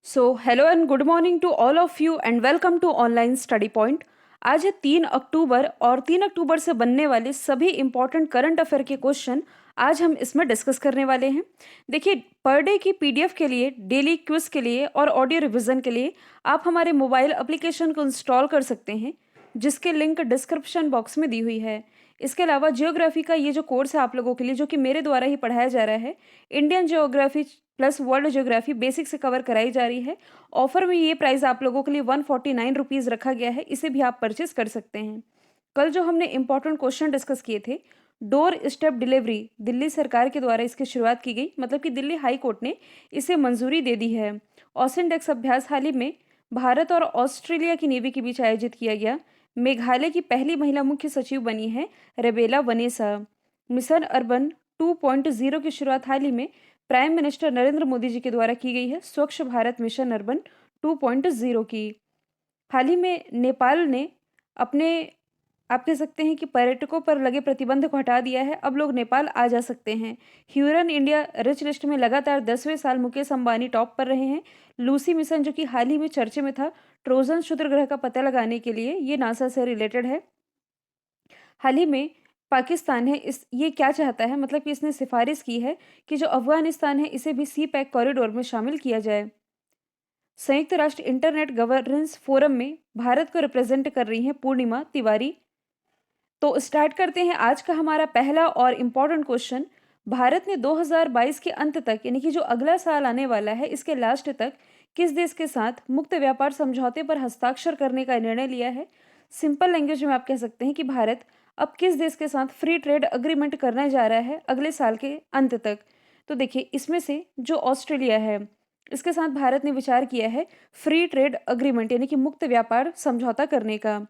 Hello and good morning to all of you and welcome to online study point. आज है 3 अक्टूबर और 3 अक्टूबर से बनने वाले सभी इंपॉर्टेंट करंट अफेयर के क्वेश्चन आज हम इसमें डिस्कस करने वाले हैं। देखिए, पर डे की पीडीएफ के लिए, डेली क्विज के लिए और ऑडियो रिवीजन के लिए आप हमारे मोबाइल एप्लीकेशन को इंस्टॉल कर सकते हैं, जिसके लिंक डिस्क्रिप्शन बॉक्स में दी हुई है। इसके अलावा जियोग्राफी का ये जो कोर्स है आप लोगों के लिए, जो कि मेरे द्वारा ही पढ़ाया जा रहा है, Indian geography plus world geography basic से कवर कराई जा रही है। ऑफर में ये प्राइस आप लोगों के लिए 149 रुपीज़ रखा गया है, इसे भी आप परचेस कर सकते हैं। कल जो हमने इंपॉर्टेंट क्वेश्चन डिस्कस किए थे, डोर स्टेप डिलीवरी दिल्ली सरकार के द्वारा इसकी शुरुआत की गई, मतलब कि दिल्ली हाई कोर्ट ने इसे मंजूरी दे दी है। ऑसिनडेक्स अभ्यास हाल ही में भारत और ऑस्ट्रेलिया की नेवी के बीच आयोजित किया गया। मेघालय की पहली महिला मुख्य सचिव बनी है रेबेला वनेसा। मिशन अर्बन 2.0 की शुरुआत हाल ही में प्राइम मिनिस्टर नरेंद्र मोदी जी के द्वारा की गई है, स्वच्छ भारत मिशन अर्बन 2.0 की। हाल ही में नेपाल ने अपने, आप कह सकते हैं कि पर्यटकों पर लगे प्रतिबंध को हटा दिया है। अब लोग नेपाल आ जा सकते हैं। ह्यूरन इंडिया रिच लिस्ट में लगातार 10वें साल मुकेश अंबानी टॉप पर रहे हैं। लूसी मिशन जो कि हाल ही में चर्चे में था, ट्रोजन क्षुद्र ग्रह का पता लगाने के लिए, ये नासा से रिलेटेड है। हाल ही में पाकिस्तान है इस ये क्या चाहता है, मतलब कि इसने सिफारिश की है कि जो अफगानिस्तान है इसे भी सी पैक कॉरिडोर में शामिल किया जाए। संयुक्त राष्ट्र इंटरनेट गवर्नेंस फोरम में भारत को रिप्रेजेंट कर रही हैं पूर्णिमा तिवारी। तो स्टार्ट करते हैं आज का हमारा पहला और इम्पॉर्टेंट क्वेश्चन। भारत ने 2022 के अंत तक, यानी कि जो अगला साल आने वाला है, इसके लास्ट तक किस देश के साथ मुक्त व्यापार समझौते पर हस्ताक्षर करने का निर्णय लिया है। सिंपल लैंग्वेज में आप कह सकते हैं कि भारत अब किस देश के साथ फ्री ट्रेड अग्रीमेंट करने जा रहा है अगले साल के अंत तक। तो देखिए, इसमें से जो ऑस्ट्रेलिया है, इसके साथ भारत ने विचार किया है फ्री ट्रेड अग्रीमेंट, यानी कि मुक्त व्यापार समझौता करने का।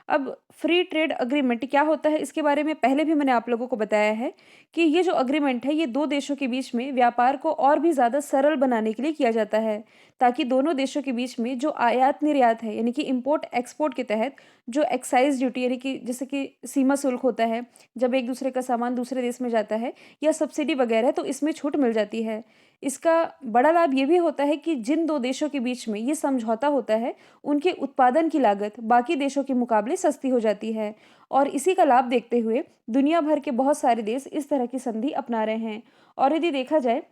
अब फ्री ट्रेड अग्रीमेंट क्या होता है, इसके बारे में पहले भी मैंने आप लोगों को बताया है कि ये जो अग्रीमेंट है, ये दो देशों के बीच में व्यापार को और भी ज़्यादा सरल बनाने के लिए किया जाता है, ताकि दोनों देशों के बीच में जो आयात निर्यात है, यानी कि इंपोर्ट एक्सपोर्ट के तहत जो एक्साइज ड्यूटी, यानी कि जैसे कि सीमा शुल्क होता है जब एक दूसरे का सामान दूसरे देश में जाता है, या सब्सिडी वगैरह, तो इसमें छूट मिल जाती है। इसका बड़ा लाभ ये भी होता है कि जिन दो देशों के बीच में ये समझौता होता है, उनके उत्पादन की लागत बाकी देशों के मुकाबले सस्ती हो जाती है। और इसी का लाभ देखते हुए दुनिया भर के बहुत सारे देश इस तरह की संधि अपना रहे हैं। और यदि देखा जाए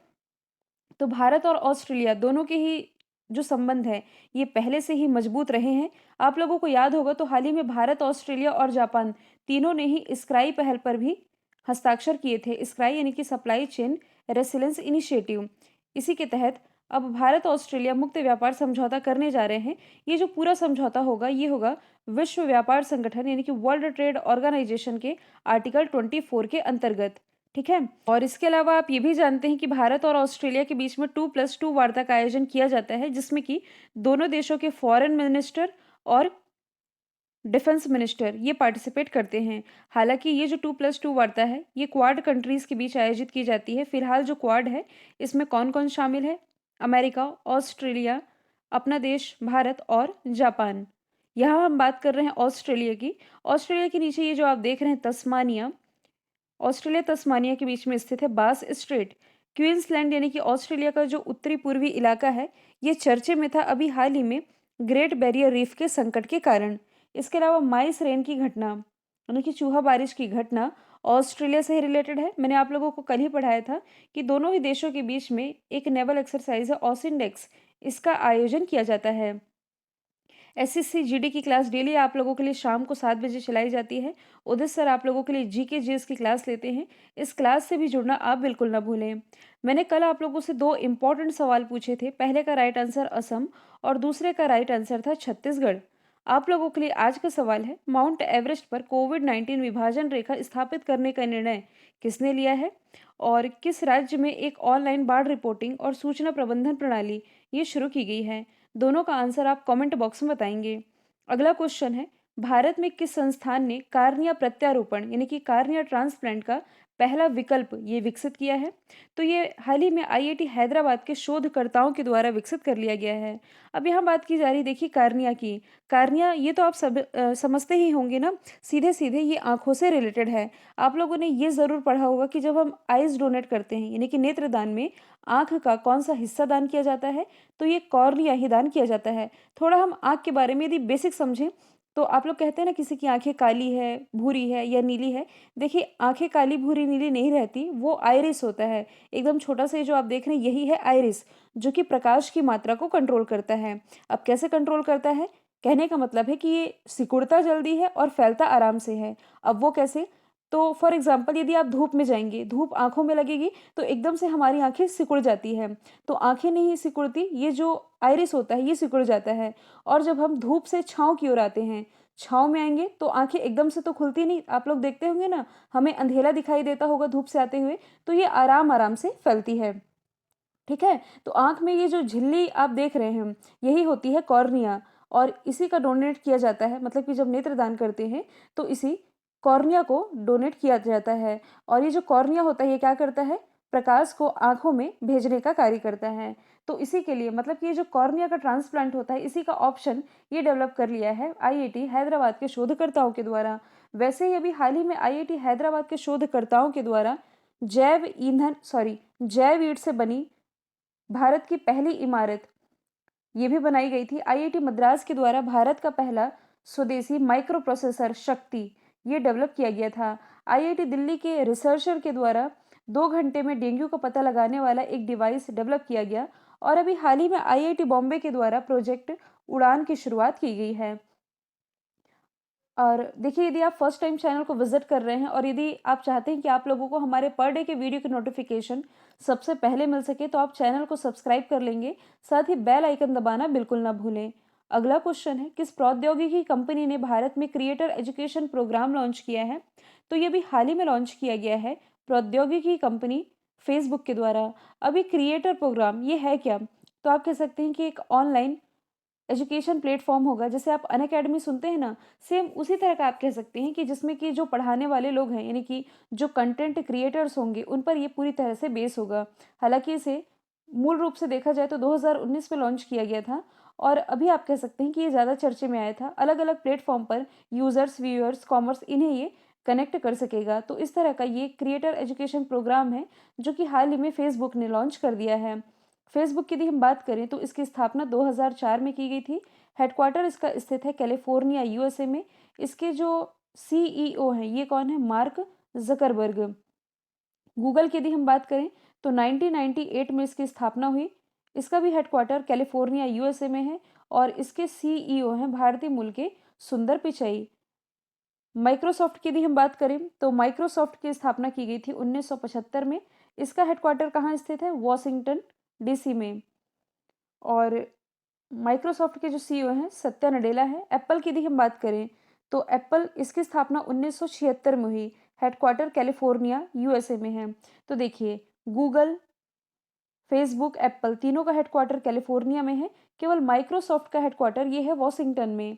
तो भारत और ऑस्ट्रेलिया दोनों के ही जो संबंध है, ये पहले से ही मजबूत रहे हैं। आप लोगों को याद होगा तो हाल ही में भारत, ऑस्ट्रेलिया और जापान तीनों ने ही स्क्राई पहल पर भी हस्ताक्षर किए थे। स्क्राई यानी कि सप्लाई चेन रेसिलेंस इनिशिएटिव। इसी के तहत अब भारत ऑस्ट्रेलिया मुक्त व्यापार समझौता करने जा रहे हैं। ये जो पूरा समझौता होगा, ये होगा विश्व व्यापार संगठन, यानी कि वर्ल्ड ट्रेड ऑर्गेनाइजेशन के आर्टिकल 24 के अंतर्गत। ठीक है। और इसके अलावा आप ये भी जानते हैं कि भारत और ऑस्ट्रेलिया के बीच में 2+2 वार्ता का आयोजन किया जाता है, जिसमें कि दोनों देशों के फॉरेन मिनिस्टर और डिफेंस मिनिस्टर ये पार्टिसिपेट करते हैं। हालांकि ये जो 2+2 वार्ता है, ये क्वाड कंट्रीज के बीच आयोजित की जाती है। फिलहाल जो क्वाड है, इसमें कौन कौन शामिल है? अमेरिका, ऑस्ट्रेलिया, अपना देश भारत और जापान। यहाँ हम बात कर रहे हैं ऑस्ट्रेलिया की। ऑस्ट्रेलिया के नीचे ये जो आप देख रहे हैं तस्मानिया, ऑस्ट्रेलिया तस्मानिया के बीच में स्थित है बास स्ट्रेट। क्वींसलैंड यानी कि ऑस्ट्रेलिया का जो उत्तरी पूर्वी इलाका है, ये चर्चे में था अभी हाल ही में ग्रेट बैरियर रीफ के संकट के कारण। इसके अलावा माइस रेन की घटना, यानी कि चूहा बारिश की घटना, ऑस्ट्रेलिया से ही रिलेटेड है। मैंने आप लोगों को कल ही पढ़ाया था कि दोनों ही देशों के बीच में एक नेवल एक्सरसाइज है ऑसिनडेक्स, इसका आयोजन किया जाता है। एसएससी जीडी की क्लास डेली आप लोगों के लिए शाम को 7 बजे चलाई जाती है। उदित सर आप लोगों के लिए जीके जीएस की क्लास लेते हैं। इस क्लास से भी जुड़ना आप बिल्कुल ना भूलें। मैंने कल आप लोगों से दो इंपॉर्टेंट सवाल पूछे थे। पहले का राइट आंसर असम और दूसरे का राइट आंसर था छत्तीसगढ़। आप लोगों के लिए आज का सवाल है, माउंट एवरेस्ट पर कोविड-19 विभाजन रेखा स्थापित करने का निर्णय किसने लिया है और किस राज्य में एक ऑनलाइन बाढ़ रिपोर्टिंग और सूचना प्रबंधन प्रणाली ये शुरू की गई है? दोनों का आंसर आप कमेंट बॉक्स में बताएंगे। अगला क्वेश्चन है, भारत में किस संस्थान ने कार्निया प्रत्यारोपण, यानी कि कार्निया ट्रांसप्लांट का पहला विकल्प ये विकसित किया है। तो ये हाल ही में आईआईटी हैदराबाद के शोधकर्ताओं के द्वारा विकसित कर लिया गया है। अब यहाँ बात की जा रही देखिए कार्निया की। कार्निया ये तो आप सब समझते ही होंगे ना, सीधे-सीधे ये आँखों से रिलेटेड है। आप लोगों ने ये ज़रूर पढ़ा होगा कि जब हम आइज़ डोनेट करते हैं यानी कि नेत्रदान में आँख का कौन-सा हिस्सा दान किया जाता है, तो ये कॉर्निया ही दान किया जाता है। थोड़ा हम आँख के बारे में यदि बेसिक समझें, तो आप लोग कहते हैं ना किसी की आँखें काली है, भूरी है या नीली है। देखिए आँखें काली, भूरी, नीली नहीं रहती, वो आइरिस होता है। एकदम छोटा सा ये जो आप देख रहे हैं यही है आइरिस, जो कि प्रकाश की मात्रा को कंट्रोल करता है। अब कैसे कंट्रोल करता है? कहने का मतलब है कि ये सिकुड़ता जल्दी है और फैलता आराम से है। अब वो कैसे? तो फॉर एग्ज़ाम्पल यदि आप धूप में जाएँगे, धूप आँखों में लगेगी तो एकदम से हमारी आँखें सिकुड़ जाती हैं। तो आँखें नहीं सिकुड़ती, ये जो आइरिस होता है ये सिकुड़ जाता है। और जब हम धूप से छाँव की ओर आते हैं, छाँव में आएँगे तो आँखें एकदम से तो खुलती नहीं। आप लोग देखते होंगे ना, हमें अंधेरा दिखाई देता होगा धूप से आते हुए, तो ये आराम-आराम से फैलती है। ठीक है? तो आँख में ये जो झिल्ली आप देख रहे हैं, यही होती है कॉर्निया और इसी का डोनेट किया जाता है, मतलब कि जब नेत्रदान करते हैं, तो इसी कॉर्निया को डोनेट किया जाता है। और ये जो कॉर्निया होता है, ये क्या करता है? प्रकाश को आँखों में भेजने का कार्य करता है। तो इसी के लिए मतलब कि ये जो कॉर्निया का ट्रांसप्लांट होता है, इसी का ऑप्शन ये डेवलप कर लिया है आईआईटी हैदराबाद के शोधकर्ताओं के द्वारा। वैसे ही अभी हाल ही में आईआईटी हैदराबाद के शोधकर्ताओं के द्वारा जैव ईंट से बनी भारत की पहली इमारत ये भी बनाई गई थी। आईआईटी मद्रास के द्वारा भारत का पहला स्वदेशी माइक्रो प्रोसेसर शक्ति ये डेवलप किया गया था। आईआईटी दिल्ली के रिसर्चर के द्वारा 2 घंटे में डेंगू का पता लगाने वाला एक डिवाइस डेवलप किया गया। और अभी हाल ही में आईआईटी बॉम्बे के द्वारा प्रोजेक्ट उड़ान की शुरुआत की गई है। और देखिए यदि आप फर्स्ट टाइम चैनल को विजिट कर रहे हैं और यदि आप चाहते हैं कि आप लोगों को हमारे पर डे के वीडियो की नोटिफिकेशन सबसे पहले मिल सके, तो आप चैनल को सब्सक्राइब कर लेंगे, साथ ही बेल आइकन दबाना बिल्कुल ना भूलें। अगला क्वेश्चन है, किस प्रौद्योगिकी कंपनी ने भारत में क्रिएटर एजुकेशन प्रोग्राम लॉन्च किया है? तो ये भी हाल ही में लॉन्च किया गया है प्रौद्योगिकी कंपनी फेसबुक के द्वारा। अभी क्रिएटर प्रोग्राम ये है क्या? तो आप कह सकते हैं कि एक ऑनलाइन एजुकेशन प्लेटफॉर्म होगा। जैसे आप अनअकैडमी सुनते हैं ना, सेम उसी तरह का आप कह सकते हैं कि जिसमें कि जो पढ़ाने वाले लोग हैं यानी कि जो कंटेंट क्रिएटर्स होंगे उन पर ये पूरी तरह से बेस होगा। हालांकि इसे मूल रूप से देखा जाए तो 2019 में लॉन्च किया गया था और अभी आप कह सकते हैं कि ये ज़्यादा चर्चे में आया था। अलग अलग प्लेटफॉर्म पर यूज़र्स, व्यूअर्स, कॉमर्स इन्हें ये कनेक्ट कर सकेगा। तो इस तरह का ये क्रिएटर एजुकेशन प्रोग्राम है जो कि हाल ही में फेसबुक ने लॉन्च कर दिया है। फेसबुक की यदि हम बात करें तो इसकी स्थापना 2004 में की गई थी। हेडक्वार्टर इसका स्थित है कैलिफोर्निया, यूएसए में। इसके जो सीईओ हैं ये कौन है? Mark Zuckerberg. गूगल की यदि हम बात करें तो 1998 में इसकी स्थापना हुई। इसका भी हेडक्वार्टर कैलिफोर्निया, यूएसए में है और इसके सीईओ हैं भारतीय मूल के सुंदर पिचाई। माइक्रोसॉफ्ट की यदि हम बात करें तो माइक्रोसॉफ्ट की स्थापना की गई थी 1975 में। इसका हेडक्वार्टर कहाँ स्थित है? वॉशिंगटन डीसी में। और माइक्रोसॉफ्ट के जो सीईओ हैं सत्या नडेला है। एप्पल की यदि हम बात करें तो एप्पल इसकी स्थापना 1976 में हुई। हेडक्वार्टर कैलिफोर्निया, यूएसए में है। तो देखिए गूगल, फेसबुक, एप्पल तीनों का हेडक्वार्टर कैलिफोर्निया में है। केवल माइक्रोसॉफ्ट का हेडक्वार्टर ये है वॉशिंगटन में।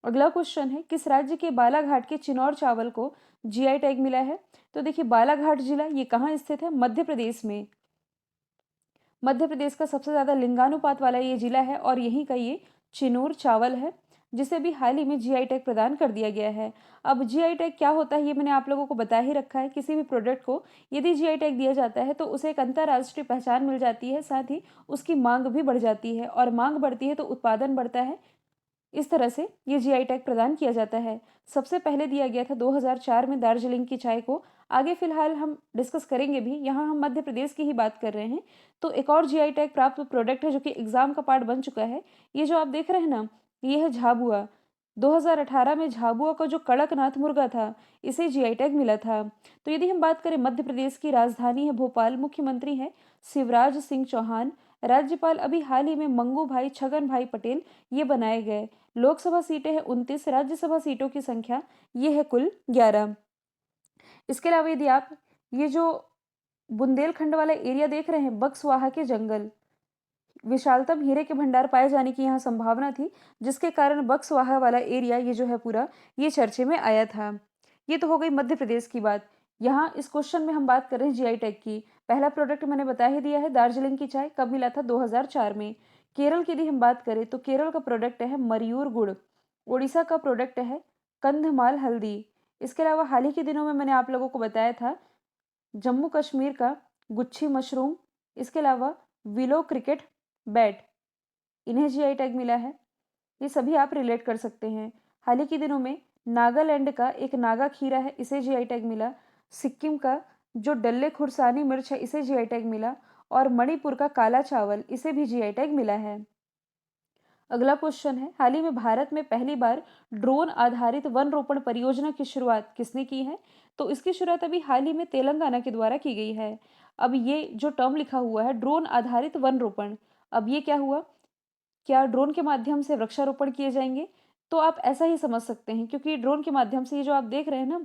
अगला क्वेश्चन है, किस राज्य के बालाघाट के चिनौर चावल को जीआई टैग मिला है? तो देखिए बालाघाट जिला ये कहाँ स्थित है? मध्य प्रदेश में। मध्य प्रदेश का सबसे ज़्यादा लिंगानुपात वाला ये जिला है और यहीं का ये चिनूर चावल है, जिसे भी हाल ही में जीआई टैग प्रदान कर दिया गया है। अब जीआई टैग क्या होता है ये मैंने आप लोगों को बता ही रखा है। किसी भी प्रोडक्ट को यदि जीआई टैग दिया जाता है तो उसे एक अंतर्राष्ट्रीय पहचान मिल जाती है, साथ ही उसकी मांग भी बढ़ जाती है और मांग बढ़ती है तो उत्पादन बढ़ता है। इस तरह से ये जीआई टैग प्रदान किया जाता है। सबसे पहले दिया गया था 2004 में दार्जिलिंग की चाय को। आगे फिलहाल हम डिस्कस करेंगे भी, यहाँ हम मध्य प्रदेश की ही बात कर रहे हैं। तो एक और जीआई टैग प्राप्त प्रोडक्ट है जो कि एग्जाम का पार्ट बन चुका है। ये जो आप देख रहे हैं ना, ये है झाबुआ। 2018 में झाबुआ का जो कड़कनाथ मुर्गा था इसे जीआई टैग मिला था। तो यदि हम बात करें मध्य प्रदेश की राजधानी है भोपाल, मुख्यमंत्री है शिवराज सिंह चौहान, राज्यपाल अभी हाल ही में मंगू भाई छगन भाई पटेल ये बनाए गए। लोकसभा सीटें हैं 29, राज्यसभा सीटों की संख्या ये है कुल 11। इसके अलावा यदि आप ये जो बुंदेलखंड वाला एरिया देख रहे हैं, बक्सवाहा के जंगल, विशालतम हीरे के भंडार पाए जाने की यहाँ संभावना थी, जिसके कारण बक्सवाहा वाला एरिया ये जो है पूरा ये चर्चे में आया था। ये तो हो गई मध्य प्रदेश की बात। यहाँ इस क्वेश्चन में हम बात कर रहे हैं जीआई टैग की। पहला प्रोडक्ट मैंने बता ही दिया है, दार्जिलिंग की चाय, कब मिला था? 2004 में। केरल की यदि हम बात करें तो केरल का प्रोडक्ट है मयूर गुड़। उड़ीसा का प्रोडक्ट है कंधमाल हल्दी। इसके अलावा हाल ही के दिनों में मैंने आप लोगों को बताया था जम्मू कश्मीर का गुच्छी मशरूम। इसके अलावा विलो क्रिकेट बैट, इन्हें जीआई टैग मिला है। ये सभी आप रिलेट कर सकते हैं। हाल ही के दिनों में नागालैंड का एक नागा खीरा है, इसे जीआई टैग मिला। सिक्किम का जो डल्ले खुरसानी मिर्च है, इसे जीआई टैग मिला। और मणिपुर का काला चावल, इसे भी जीआई टैग मिला है। अगला क्वेश्चन है, हाल ही में भारत में पहली बार ड्रोन आधारित वन रोपण परियोजना की शुरुआत किसने की है? तो इसकी शुरुआत अभी हाल ही में तेलंगाना के द्वारा की गई है। अब ये जो टर्म लिखा हुआ है ड्रोन आधारित वन रोपण, अब ये क्या हुआ? क्या ड्रोन के माध्यम से वृक्षारोपण किए जाएंगे? तो आप ऐसा ही समझ सकते हैं, क्योंकि ड्रोन के माध्यम से ये जो आप देख रहे हैं ना,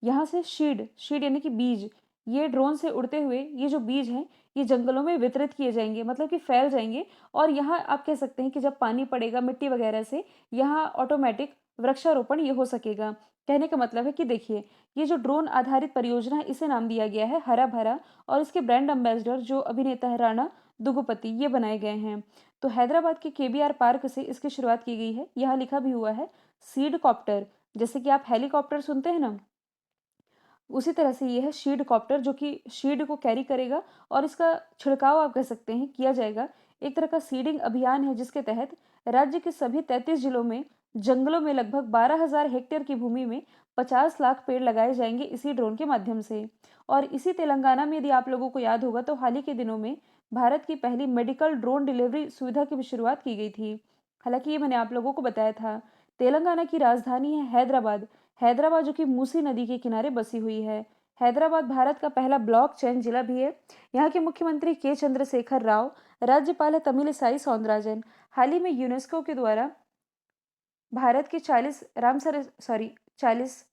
यहाँ से शीड शीड यानी कि बीज, ये ड्रोन से उड़ते हुए ये जो बीज हैं ये जंगलों में वितरित किए जाएंगे, मतलब कि फैल जाएंगे। और यहाँ आप कह सकते हैं कि जब पानी पड़ेगा मिट्टी वगैरह से, यहाँ ऑटोमेटिक वृक्षारोपण ये हो सकेगा। कहने का मतलब है कि देखिए, ये जो ड्रोन आधारित परियोजना है इसे नाम दिया गया है हरा भरा, और इसके ब्रांड एम्बेसडर जो अभिनेता है राणा दुगुपति, ये बनाए गए हैं। तो हैदराबाद के केबीआर पार्क से इसकी शुरुआत की गई है। यहाँ लिखा भी हुआ है सीड कॉप्टर, जैसे कि आप हेलीकॉप्टर सुनते हैं ना, उसी तरह से ये है शीड कॉप्टर, जो कि शीड को कैरी करेगा और इसका छिड़काव आप कह सकते हैं किया जाएगा। एक तरह का सीडिंग अभियान है जिसके तहत राज्य के सभी 33 जिलों में जंगलों में लगभग 12,000 हेक्टेयर की भूमि में 50 लाख पेड़ लगाए जाएंगे इसी ड्रोन के माध्यम से। और इसी तेलंगाना में यदि आप लोगों को याद होगा तो हाल ही के दिनों में भारत की पहली मेडिकल ड्रोन डिलीवरी सुविधा की भी शुरुआत की गई थी। हालांकि ये मैंने आप लोगों को बताया था। तेलंगाना की राजधानी है हैदराबाद। हैदराबाद जो कि मूसी नदी के किनारे बसी हुई है। हैदराबाद भारत का पहला ब्लॉक चेन जिला भी है। यहाँ के मुख्यमंत्री के चंद्रशेखर राव, राज्यपाल है तमिलिसाई सौंदराजन। हाल ही में यूनेस्को के द्वारा भारत के 40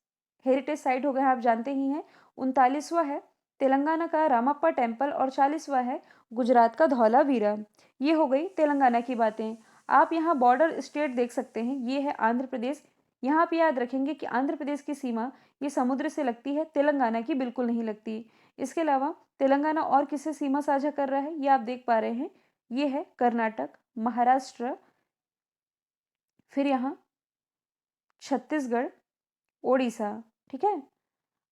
हेरिटेज साइट हो गए हैं, आप जानते ही हैं। 39वां है तेलंगाना का रामप्पा टेम्पल, और 40वां है गुजरात का धौलावीरा। ये हो गई तेलंगाना की बातें। आप यहाँ बॉर्डर स्टेट देख सकते हैं, ये है आंध्र प्रदेश। यहाँ आप याद रखेंगे कि आंध्र प्रदेश की सीमा ये समुद्र से लगती है, तेलंगाना की बिल्कुल नहीं लगती। इसके अलावा तेलंगाना और किससे सीमा साझा कर रहा है, ये आप देख पा रहे हैं, ये है कर्नाटक, महाराष्ट्र, फिर यहाँ छत्तीसगढ़, ओडिशा। ठीक है।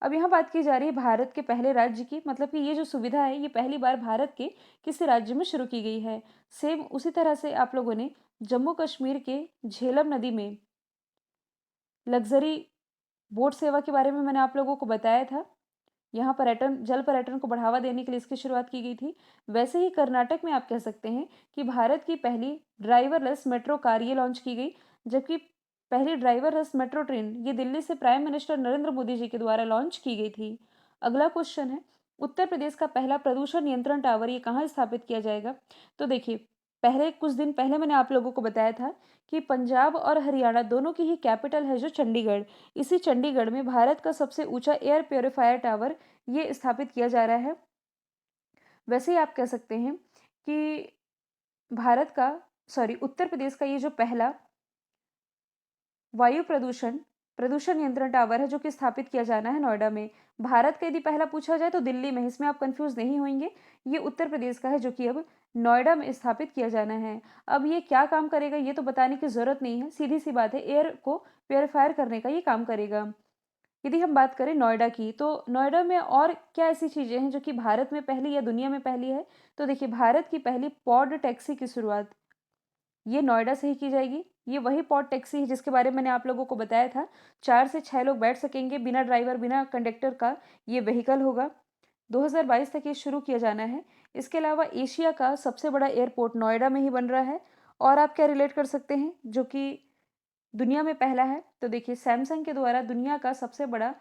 अब यहाँ बात की जा रही है भारत के पहले राज्य की, मतलब कि ये जो सुविधा है ये पहली बार भारत के किसी राज्य में शुरू की गई है। सेम उसी तरह से आप लोगों ने जम्मू कश्मीर के झेलम नदी में लग्जरी बोट सेवा के बारे में मैंने आप लोगों को बताया था। यहाँ पर्यटन, जल पर्यटन को बढ़ावा देने के लिए इसकी शुरुआत की गई थी। वैसे ही कर्नाटक में आप कह सकते हैं कि भारत की पहली ड्राइवरलेस मेट्रो कार ये लॉन्च की गई, जबकि पहली ड्राइवरलेस मेट्रो ट्रेन ये दिल्ली से प्राइम मिनिस्टर नरेंद्र मोदी जी के द्वारा लॉन्च की गई थी। अगला क्वेश्चन है, उत्तर प्रदेश का पहला प्रदूषण नियंत्रण टावर ये कहाँ स्थापित किया जाएगा? तो देखिए, पहले कुछ दिन पहले मैंने आप लोगों को बताया था कि पंजाब और हरियाणा दोनों की ही कैपिटल है जो चंडीगढ़। इसी चंडीगढ़ में भारत का सबसे ऊंचा एयर प्योरीफायर टावर ये स्थापित किया जा रहा है। वैसे ही आप कह सकते हैं कि भारत का, सॉरी, उत्तर प्रदेश का ये जो पहला वायु प्रदूषण प्रदूषण नियंत्रण टावर है जो कि स्थापित किया जाना है नोएडा में। भारत का यदि पहला पूछा जाए तो दिल्ली में, इसमें आप कंफ्यूज नहीं होंगे। ये उत्तर प्रदेश का है जो कि अब नोएडा में स्थापित किया जाना है। अब ये क्या काम करेगा ये तो बताने की जरूरत नहीं है, सीधी सी बात है, एयर को प्योरीफायर करने का ये काम करेगा। यदि हम बात करें नोएडा की, तो नोएडा में और क्या ऐसी चीज़ें हैं जो कि भारत में पहली या दुनिया में पहली है? तो देखिए, भारत की पहली पॉड टैक्सी की शुरुआत ये नोएडा से ही की जाएगी। ये वही पॉड टैक्सी है जिसके बारे में मैंने आप लोगों को बताया था, 4 से 6 लोग बैठ सकेंगे, बिना ड्राइवर बिना कंडक्टर का ये व्हीकल होगा। 2022 तक ये शुरू किया जाना है। इसके अलावा एशिया का सबसे बड़ा एयरपोर्ट नोएडा में ही बन रहा है। और आप क्या रिलेट कर सकते हैं जो कि दुनिया में पहला है? तो देखिए, सैमसंग के द्वारा दुनिया का सबसे बड़ा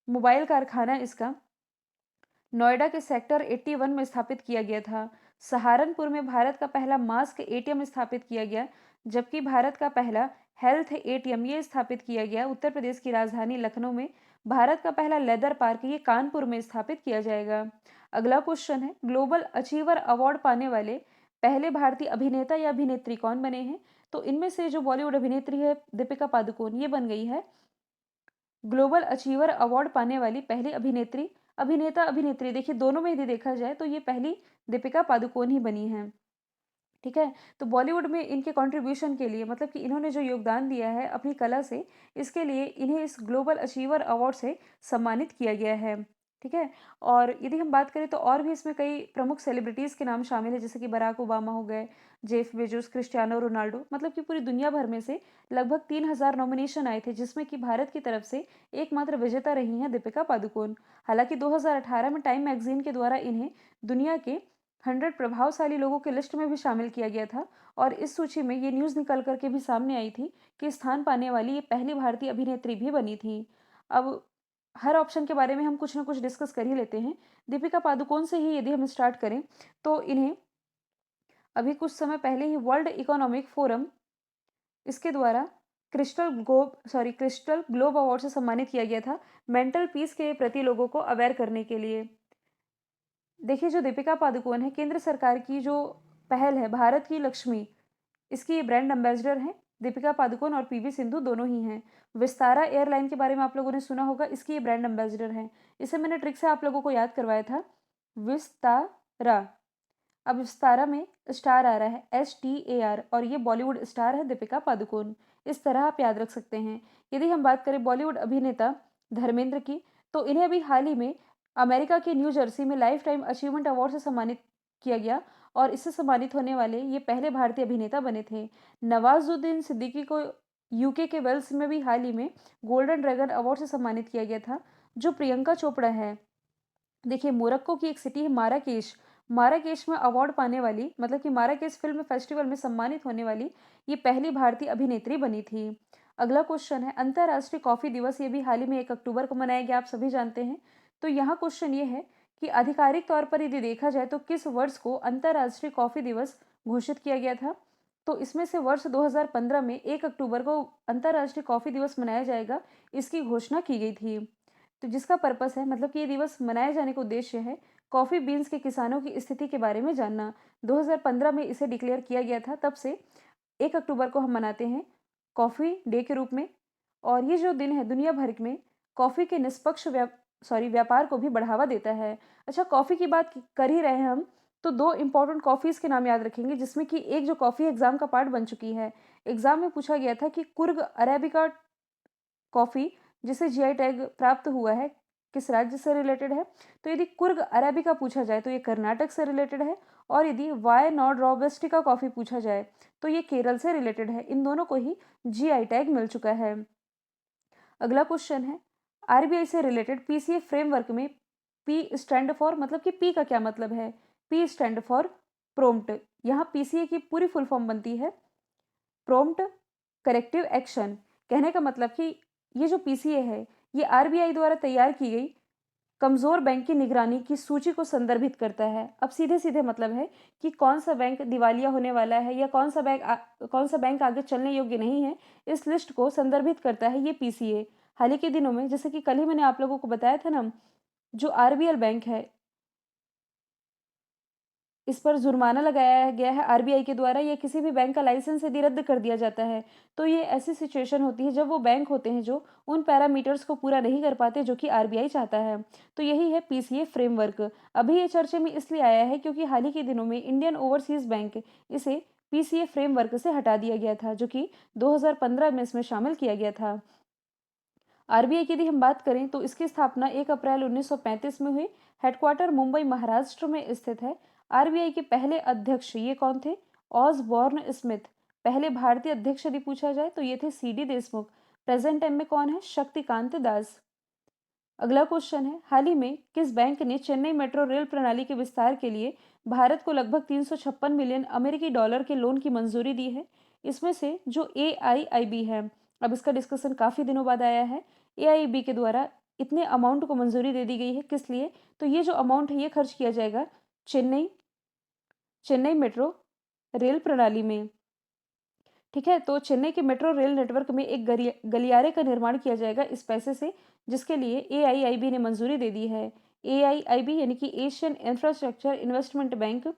मोबाइल कारखाना इसका नोएडा के सेक्टर 81 में स्थापित किया गया था। सहारनपुर में भारत का पहला मास्क एटीएम स्थापित किया गया, जबकि भारत का पहला हेल्थ एटीएम ये स्थापित किया गया उत्तर प्रदेश की राजधानी लखनऊ में। भारत का पहला लेदर पार्क ये कानपुर में स्थापित किया जाएगा। अगला क्वेश्चन है, ग्लोबल अचीवर अवार्ड पाने वाले पहले भारतीय अभिनेता या अभिनेत्री कौन बने हैं? तो इनमें से जो बॉलीवुड अभिनेत्री है दीपिका पादुकोण, ये बन गई है ग्लोबल अचीवर अवार्ड पाने वाली पहली अभिनेत्री, अभिनेता, अभिनेत्री, देखिए दोनों में यदि देखा जाए तो ये पहली दीपिका पादुकोण ही बनी हैं। ठीक है? तो बॉलीवुड में इनके कंट्रीब्यूशन के लिए, मतलब कि इन्होंने जो योगदान दिया है अपनी कला से, इसके लिए इन्हें इस ग्लोबल अचीवर अवार्ड से सम्मानित किया गया है। ठीक है? और यदि हम बात करें तो और भी इसमें कई प्रमुख सेलिब्रिटीज़ के नाम शामिल हैं, जैसे कि बराक ओबामा हो गए, जेफ बेजोस, क्रिस्टियानो रोनाल्डो, मतलब कि पूरी दुनिया भर में से लगभग 3000 नॉमिनेशन आए थे, जिसमें कि भारत की तरफ से एकमात्र विजेता रही हैं दीपिका पादुकोण। हालाँकि 2018 में टाइम मैगज़ीन के द्वारा इन्हें दुनिया के 100 प्रभावशाली लोगों की लिस्ट में भी शामिल किया गया था, और इस सूची में ये न्यूज़ निकल कर के भी सामने आई थी कि स्थान पाने वाली ये पहली भारतीय अभिनेत्री भी बनी थी। अब हर ऑप्शन के बारे में हम कुछ न कुछ डिस्कस कर ही लेते हैं। दीपिका पादुकोण से ही यदि हम स्टार्ट करें तो इन्हें अभी कुछ समय पहले ही वर्ल्ड इकोनॉमिक फोरम, इसके द्वारा क्रिस्टल ग्लोब अवार्ड से सम्मानित किया गया था, मेंटल पीस के प्रति लोगों को अवेयर करने के लिए। देखिए, जो दीपिका पादुकोण है, केंद्र सरकार की जो पहल है भारत की लक्ष्मी, इसकी ये ब्रांड एम्बेसडर हैं। दीपिका पादुकोण और पीवी सिंधु दोनों ही हैं। विस्तारा एयरलाइन के बारे में आप लोगों ने सुना होगा, इसकी ये ब्रांड एम्बेसडर हैं। इसे मैंने ट्रिक से आप लोगों को याद करवाया था, विस्तारा। अब विस्तारा में स्टार आ रहा है, STAR, और ये बॉलीवुड स्टार है दीपिका पादुकोण। इस तरह आप याद रख सकते हैं। यदि हम बात करें बॉलीवुड अभिनेता धर्मेंद्र की, तो इन्हें अभी हाल ही में अमेरिका के न्यू जर्सी में लाइफ टाइम अचीवमेंट अवार्ड से सम्मानित किया गया, और इससे सम्मानित होने वाले ये पहले भारतीय अभिनेता बने थे। नवाजुद्दीन सिद्दीकी को यूके के वेल्स में भी हाल ही में गोल्डन ड्रैगन अवार्ड से सम्मानित किया गया था। जो प्रियंका चोपड़ा है, देखिए मोरक्को की एक सिटी है माराकेश, माराकेश में अवार्ड पाने वाली, मतलब कि माराकेश फिल्म फेस्टिवल में सम्मानित होने वाली ये पहली भारतीय अभिनेत्री बनी थी। अगला क्वेश्चन है अंतर्राष्ट्रीय कॉफी दिवस, ये भी हाल ही में 1 अक्टूबर को मनाया गया, आप सभी जानते हैं। तो यहाँ क्वेश्चन ये है कि आधिकारिक तौर पर यदि देखा जाए तो किस वर्ष को अंतर्राष्ट्रीय कॉफी दिवस घोषित किया गया था? तो इसमें से वर्ष 2015 में 1 अक्टूबर को अंतर्राष्ट्रीय कॉफी दिवस मनाया जाएगा, इसकी घोषणा की गई थी। तो जिसका पर्पस है, मतलब कि ये दिवस मनाए जाने का उद्देश्य है कॉफ़ी बीन्स के किसानों की स्थिति के बारे में जानना। 2015 में इसे डिक्लेयर किया गया था, तब से 1 अक्टूबर को हम मनाते हैं कॉफ़ी डे के रूप में। और ये जो दिन है दुनिया भर में कॉफ़ी के निष्पक्ष व्यापार को भी बढ़ावा देता है। अच्छा, कॉफ़ी की बात कर ही रहे हैं हम, तो 2 इम्पोर्टेंट कॉफ़ीज़ के नाम याद रखेंगे, जिसमें कि एक जो कॉफ़ी एग्ज़ाम का पार्ट बन चुकी है। एग्ज़ाम में पूछा गया था कि कुर्ग अरेबिका कॉफ़ी, जिसे जीआई टैग प्राप्त हुआ है, किस राज्य से रिलेटेड है? तो यदि कुर्ग अरेबिका पूछा जाए तो ये कर्नाटक से रिलेटेड है, और यदि वाई नॉट रोबस्टिका कॉफ़ी पूछा जाए तो ये केरल से रिलेटेड है। इन दोनों को ही जीआई टैग मिल चुका है। अगला क्वेश्चन है आरबीआई से रिलेटेड पीसीए फ्रेमवर्क में पी स्टैंड फॉर, मतलब कि पी का क्या मतलब है? P stand for prompt. यहाँ पीसीए की पूरी फुल फॉर्म बनती है प्रॉम्प्ट करेक्टिव एक्शन। कहने का मतलब कि ये जो पीसीए है, ये आरबीआई द्वारा तैयार की गई कमजोर बैंक की निगरानी की सूची को संदर्भित करता है। अब सीधे सीधे मतलब है कि कौन सा बैंक दिवालिया होने वाला है या कौन सा बैंक आगे चलने योग्य नहीं है, इस लिस्ट को संदर्भित करता है ये पीसीए। हाल ही के दिनों में, जैसे कि कल ही मैंने आप लोगों को बताया था ना, जो आरबीएल बैंक है, इस पर जुर्माना लगाया गया है आरबीआई के द्वारा, या किसी भी बैंक का लाइसेंस यदि रद्द कर दिया जाता है, तो ये ऐसी सिचुएशन होती है जब वो बैंक होते हैं जो उन पैरामीटर्स को पूरा नहीं कर पाते जो कि आरबीआई चाहता है। तो यही है पीसीए फ्रेमवर्क। अभी ये चर्चे में इसलिए आया है क्योंकि हाल ही के दिनों में इंडियन ओवरसीज बैंक इसे पीसीए फ्रेमवर्क से हटा दिया गया था, जो कि 2015 में इसमें शामिल किया गया था। आरबीआई की यदि हम बात करें तो इसकी स्थापना 1 अप्रैल 1935 में हुई। हेडक्वार्टर मुंबई महाराष्ट्र में स्थित है। आरबीआई के पहले अध्यक्ष ये कौन थे? Osborne Smith. पहले भारतीय अध्यक्ष यदि पूछा जाए तो ये थे सीडी देशमुख। प्रेजेंट टाइम में कौन है? शक्तिकांत दास। अगला क्वेश्चन है हाल ही में किस बैंक ने चेन्नई मेट्रो रेल प्रणाली के विस्तार के लिए भारत को लगभग 356 मिलियन अमेरिकी डॉलर के लोन की मंजूरी दी है? इसमें से जो एआईआईबी है, अब इसका डिस्कशन काफ़ी दिनों बाद आया है। एआईबी के द्वारा इतने अमाउंट को मंजूरी दे दी गई है, किस लिए? तो ये जो अमाउंट है ये खर्च किया जाएगा चेन्नई चेन्नई मेट्रो रेल प्रणाली में। ठीक है, तो चेन्नई के मेट्रो रेल नेटवर्क में एक गलियारे का निर्माण किया जाएगा इस पैसे से, जिसके लिए एआईआईबी ने मंजूरी दे दी है। एआईआईबी यानी कि एशियन इंफ्रास्ट्रक्चर इन्वेस्टमेंट बैंक,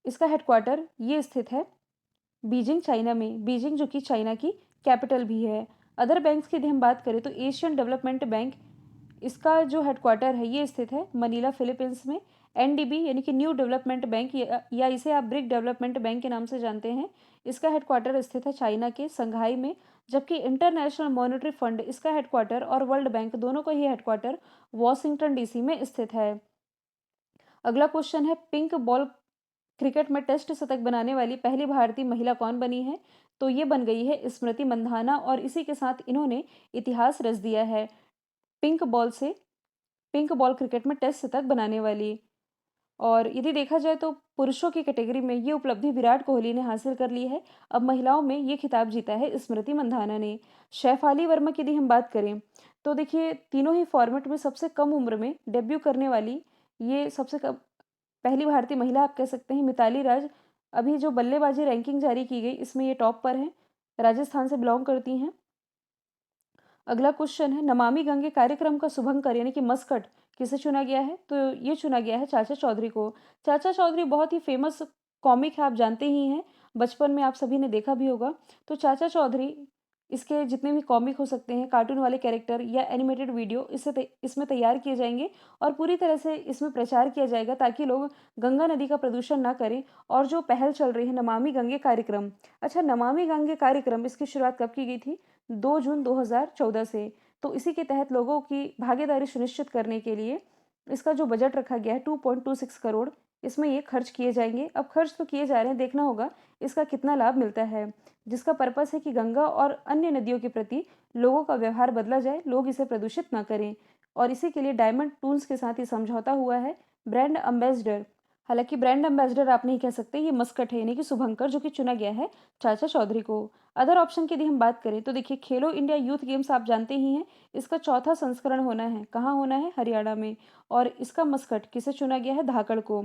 इसका हेडक्वार्टर ये स्थित है बीजिंग, चाइना में। बीजिंग जो कि चाइना की कैपिटल भी है। अदर बैंक्स की यदि हम बात करें तो एशियन डेवलपमेंट बैंक, इसका जो हेडक्वार्टर है ये स्थित है मनीला फिलीपींस में। एनडीबी यानी कि न्यू डेवलपमेंट बैंक, या इसे आप ब्रिक डेवलपमेंट बैंक के नाम से जानते हैं, इसका हेडक्वार्टर स्थित है चाइना के संघाई में। जबकि इंटरनेशनल मॉनेटरी फंड, इसका हेडक्वार्टर, और वर्ल्ड बैंक दोनों का ही हेडक्वार्टर वॉशिंगटन डीसी में स्थित है। अगला क्वेश्चन है, पिंक बॉल क्रिकेट में टेस्ट शतक बनाने वाली पहली भारतीय महिला कौन बनी है? तो ये बन गई है स्मृति मंधाना, और इसी के साथ इन्होंने इतिहास रच दिया है पिंक बॉल से, पिंक बॉल क्रिकेट में टेस्ट शतक बनाने वाली। और यदि देखा जाए तो पुरुषों की कैटेगरी में ये उपलब्धि विराट कोहली ने हासिल कर ली है। अब महिलाओं में ये खिताब जीता है स्मृति मंधाना ने। शैफाली वर्मा की यदि हम बात करें तो देखिए, तीनों ही फॉर्मेट में सबसे कम उम्र में डेब्यू करने वाली ये सबसे कम पहली भारतीय महिला आप कह सकते हैं मिताली राज। अभी जो बल्लेबाजी रैंकिंग जारी की गई इसमें ये टॉप पर हैं, राजस्थान से बिलोंग करती हैं। अगला क्वेश्चन है, नमामि गंगे कार्यक्रम का शुभंकर यानी कि मस्कट किसे चुना गया है? तो ये चुना गया है चाचा चौधरी को। चाचा चौधरी बहुत ही फेमस कॉमिक है, आप जानते ही हैं, बचपन में आप सभी ने देखा भी होगा। तो चाचा चौधरी, इसके जितने भी कॉमिक हो सकते हैं, कार्टून वाले कैरेक्टर या एनिमेटेड वीडियो, इसमें तैयार किए जाएंगे और पूरी तरह से इसमें प्रचार किया जाएगा ताकि लोग गंगा नदी का प्रदूषण ना करें। और जो पहल चल रही है नमामि गंगे कार्यक्रम, अच्छा, नमामि गंगे कार्यक्रम इसकी शुरुआत कब की गई थी? 2 जून 2014 से। तो इसी के तहत लोगों की भागीदारी सुनिश्चित करने के लिए इसका जो बजट रखा गया है 2.26 करोड़, इसमें ये खर्च किए जाएंगे। अब खर्च तो किए जा रहे हैं, देखना होगा इसका कितना लाभ मिलता है, जिसका पर्पस है कि गंगा और अन्य नदियों के प्रति लोगों का व्यवहार बदला जाए, लोग इसे प्रदूषित ना करें। और इसी के लिए डायमंड टूल्स के साथ ये समझौता हुआ है। ब्रांड एम्बेसडर, हालांकि ब्रांड एम्बेसडर आप नहीं कह सकते, ये मस्कट है यानी कि शुभंकर, जो कि चुना गया है चाचा चौधरी को। अदर ऑप्शन की यदि हम बात करें तो देखिए, खेलो इंडिया यूथ गेम्स आप जानते ही हैं, इसका चौथा संस्करण होना है, कहाँ होना है? हरियाणा में। और इसका मस्कट किसे चुना गया है? धाकड़ को।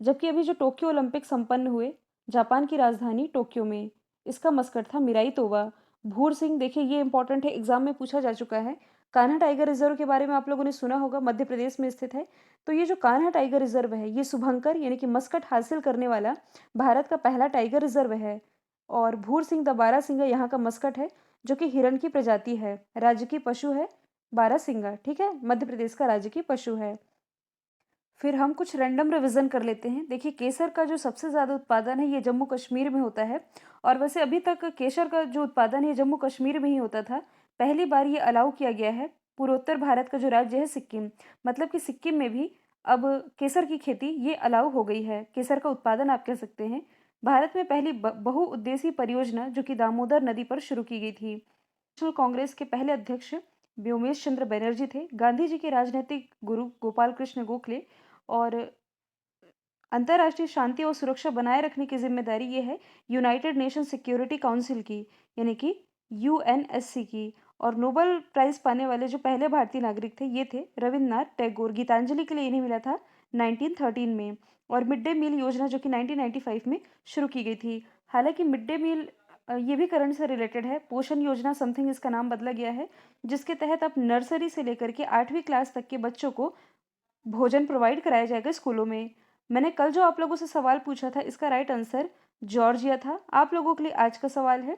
जबकि अभी जो टोक्यो ओलंपिक संपन्न हुए जापान की राजधानी टोक्यो में, इसका मस्कट था मिराई तोवा। भूर सिंह, देखिए ये इंपॉर्टेंट है, एग्जाम में पूछा जा चुका है। कान्हा टाइगर रिजर्व के बारे में आप लोगों ने सुना होगा, मध्य प्रदेश में स्थित है। तो ये जो कान्हा टाइगर रिजर्व है, ये शुभंकर यानी कि मस्कट हासिल करने वाला भारत का पहला टाइगर रिजर्व है। और भूर सिंह द बारहसिंगा यहाँ का मस्कट है, जो कि हिरण की प्रजाति है, राज्य की पशु है बारहसिंगा, ठीक है, मध्य प्रदेश का राज्य की पशु है। फिर हम कुछ रैंडम रिवीजन कर लेते हैं। देखिए, केसर का जो सबसे ज़्यादा उत्पादन है ये जम्मू कश्मीर में होता है। और वैसे अभी तक केसर का जो उत्पादन है ये जम्मू कश्मीर में ही होता था, पहली बार ये अलाउ किया गया है पूर्वोत्तर भारत का जो राज्य है सिक्किम, मतलब कि सिक्किम में भी अब केसर की खेती ये अलाउ हो गई है, केसर का उत्पादन आप कह सकते हैं। भारत में पहली बहुउद्देशीय परियोजना जो कि दामोदर नदी पर शुरू की गई थी। नेशनल कांग्रेस के पहले अध्यक्ष व्योमेश चंद्र बनर्जी थे। गांधी जी के राजनीतिक गुरु गोपाल कृष्ण गोखले। और अंतर्राष्ट्रीय शांति और सुरक्षा बनाए रखने की जिम्मेदारी ये है यूनाइटेड नेशन सिक्योरिटी काउंसिल की, यानी कि यूएनएससी की। और नोबेल प्राइज पाने वाले जो पहले भारतीय नागरिक थे ये थे रविन्द्रनाथ टैगोर। गीतांजलि के लिए इन्हें मिला था 1913 में। और मिड डे मील योजना जो कि 1995 में शुरू की गई थी। हालांकि मिड डे मील ये भी करंट से रिलेटेड है, पोषण योजना समथिंग इसका नाम बदला गया है, जिसके तहत अब नर्सरी से लेकर के 8वीं क्लास तक के बच्चों को भोजन प्रोवाइड कराया जाएगा स्कूलों में। मैंने कल जो आप लोगों से सवाल पूछा था इसका राइट आंसर जॉर्जिया था। आप लोगों के लिए आज का सवाल है,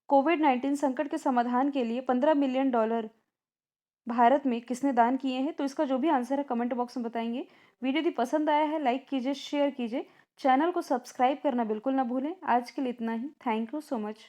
कोविड-19 संकट के समाधान के लिए $15 मिलियन भारत में किसने दान किए हैं? तो इसका जो भी आंसर है कमेंट बॉक्स में बताएंगे। वीडियो यदि पसंद आया है लाइक कीजिए, शेयर कीजिए, चैनल को सब्सक्राइब करना बिल्कुल ना भूलें। आज के लिए इतना ही। Thank you so much.